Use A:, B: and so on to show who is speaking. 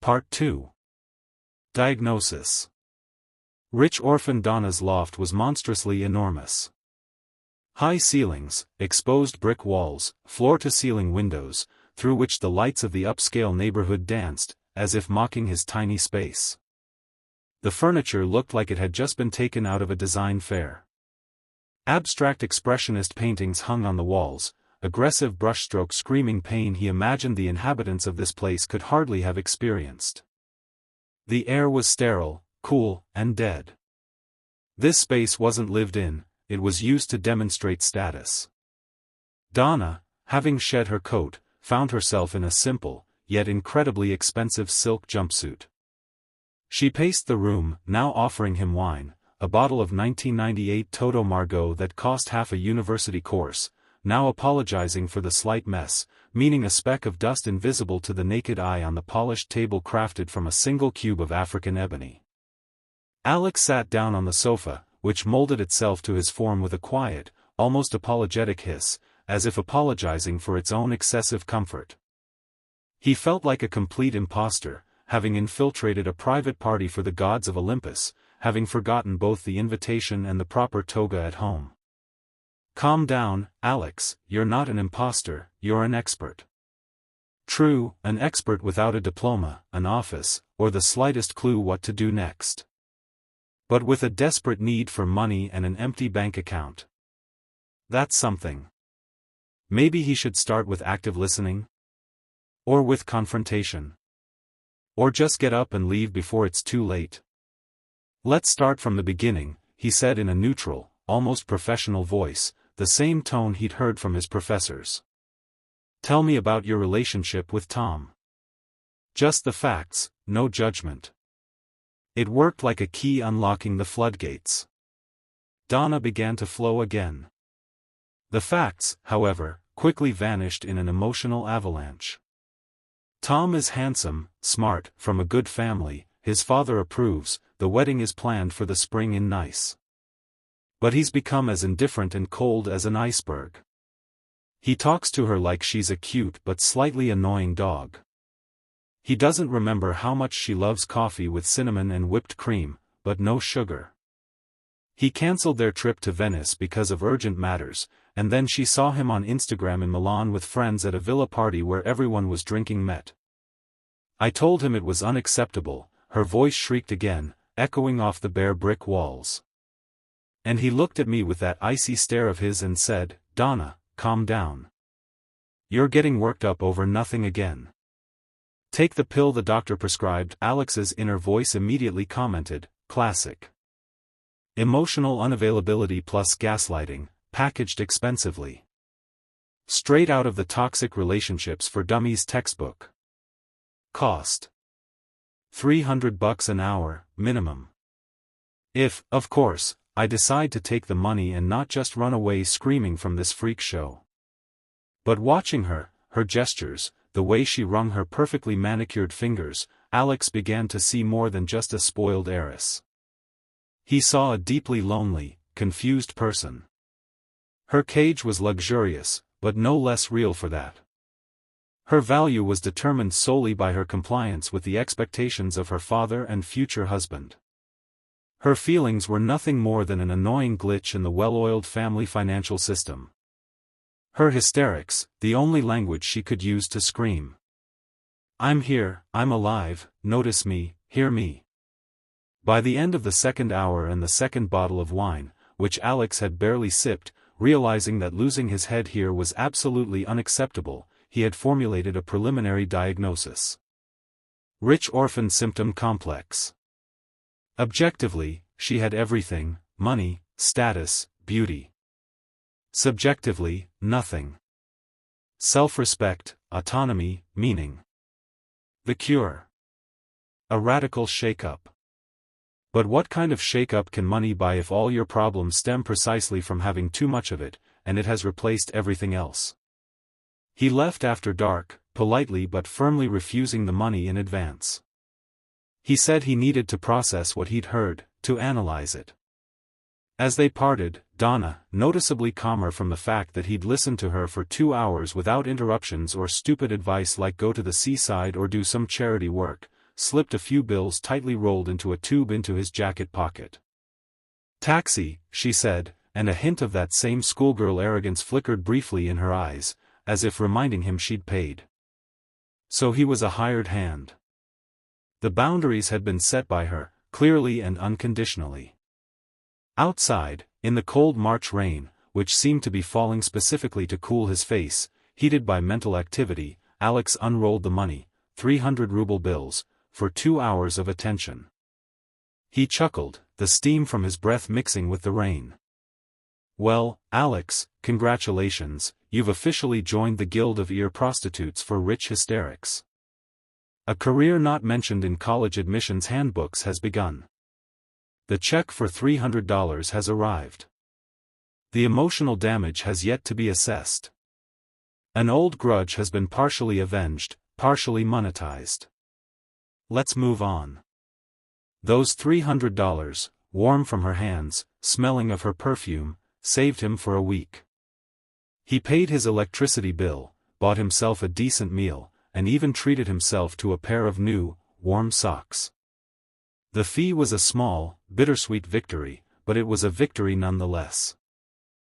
A: Part 2. Diagnosis. Rich orphan Donna's loft was monstrously enormous. High ceilings, exposed brick walls, floor-to-ceiling windows, through which the lights of the upscale neighborhood danced, as if mocking his tiny space. The furniture looked like it had just been taken out of a design fair. Abstract expressionist paintings hung on the walls, aggressive brushstrokes screaming pain he imagined the inhabitants of this place could hardly have experienced. The air was sterile, cool, and dead. This space wasn't lived in, it was used to demonstrate status. Donna, having shed her coat, found herself in a simple, yet incredibly expensive silk jumpsuit. She paced the room, now offering him wine, a bottle of 1998 Toto Margaux that cost half a university course, now apologizing for the slight mess, meaning a speck of dust invisible to the naked eye on the polished table crafted from a single cube of African ebony. Alex sat down on the sofa, which molded itself to his form with a quiet, almost apologetic hiss, as if apologizing for its own excessive comfort. He felt like a complete imposter, having infiltrated a private party for the gods of Olympus, having forgotten both the invitation and the proper toga at home. Calm down, Alex, you're not an imposter, you're an expert. True, an expert without a diploma, an office, or the slightest clue what to do next. But with a desperate need for money and an empty bank account. That's something. Maybe he should start with active listening? Or with confrontation? Or just get up and leave before it's too late? Let's start from the beginning, he said in a neutral, almost professional voice, the same tone he'd heard from his professors. Tell me about your relationship with Tom. Just the facts, no judgment. It worked like a key unlocking the floodgates. Donna began to flow again. The facts, however, quickly vanished in an emotional avalanche. Tom is handsome, smart, from a good family, his father approves, the wedding is planned for the spring in Nice. But he's become as indifferent and cold as an iceberg. He talks to her like she's a cute but slightly annoying dog. He doesn't remember how much she loves coffee with cinnamon and whipped cream, but no sugar. He cancelled their trip to Venice because of urgent matters, and then she saw him on Instagram in Milan with friends at a villa party where everyone was drinking Met. I told him it was unacceptable, her voice shrieked again, echoing off the bare brick walls. And he looked at me with that icy stare of his and said, Donna, calm down. You're getting worked up over nothing again. Take the pill the doctor prescribed. Alex's inner voice immediately commented, classic. Emotional unavailability plus gaslighting, packaged expensively. Straight out of the Toxic Relationships for Dummies textbook. Cost. $300 an hour, minimum. If, of course, I decide to take the money and not just run away screaming from this freak show. But watching her, her gestures, the way she wrung her perfectly manicured fingers, Alex began to see more than just a spoiled heiress. He saw a deeply lonely, confused person. Her cage was luxurious, but no less real for that. Her value was determined solely by her compliance with the expectations of her father and future husband. Her feelings were nothing more than an annoying glitch in the well-oiled family financial system. Her hysterics, the only language she could use to scream. I'm here, I'm alive, notice me, hear me. By the end of the second hour and the second bottle of wine, which Alex had barely sipped, realizing that losing his head here was absolutely unacceptable, he had formulated a preliminary diagnosis. Rich orphan symptom complex. Objectively, she had everything, money, status, beauty. Subjectively, nothing. Self-respect, autonomy, meaning. The cure. A radical shake-up. But what kind of shake-up can money buy if all your problems stem precisely from having too much of it, and it has replaced everything else? He left after dark, politely but firmly refusing the money in advance. He said he needed to process what he'd heard, to analyze it. As they parted, Donna, noticeably calmer from the fact that he'd listened to her for 2 hours without interruptions or stupid advice like go to the seaside or do some charity work, slipped a few bills tightly rolled into a tube into his jacket pocket. "Taxi," she said, and a hint of that same schoolgirl arrogance flickered briefly in her eyes, as if reminding him she'd paid. So he was a hired hand. The boundaries had been set by her, clearly and unconditionally. Outside, in the cold March rain, which seemed to be falling specifically to cool his face, heated by mental activity, Alex unrolled the money, 300-ruble bills, for 2 hours of attention. He chuckled, the steam from his breath mixing with the rain. "Well, Alex, congratulations, you've officially joined the Guild of Ear Prostitutes for Rich Hysterics. A career not mentioned in college admissions handbooks has begun. The check for $300 has arrived. The emotional damage has yet to be assessed. An old grudge has been partially avenged, partially monetized. Let's move on." Those $300, warm from her hands, smelling of her perfume, saved him for a week. He paid his electricity bill, bought himself a decent meal, and even treated himself to a pair of new, warm socks. The fee was a small, bittersweet victory, but it was a victory nonetheless.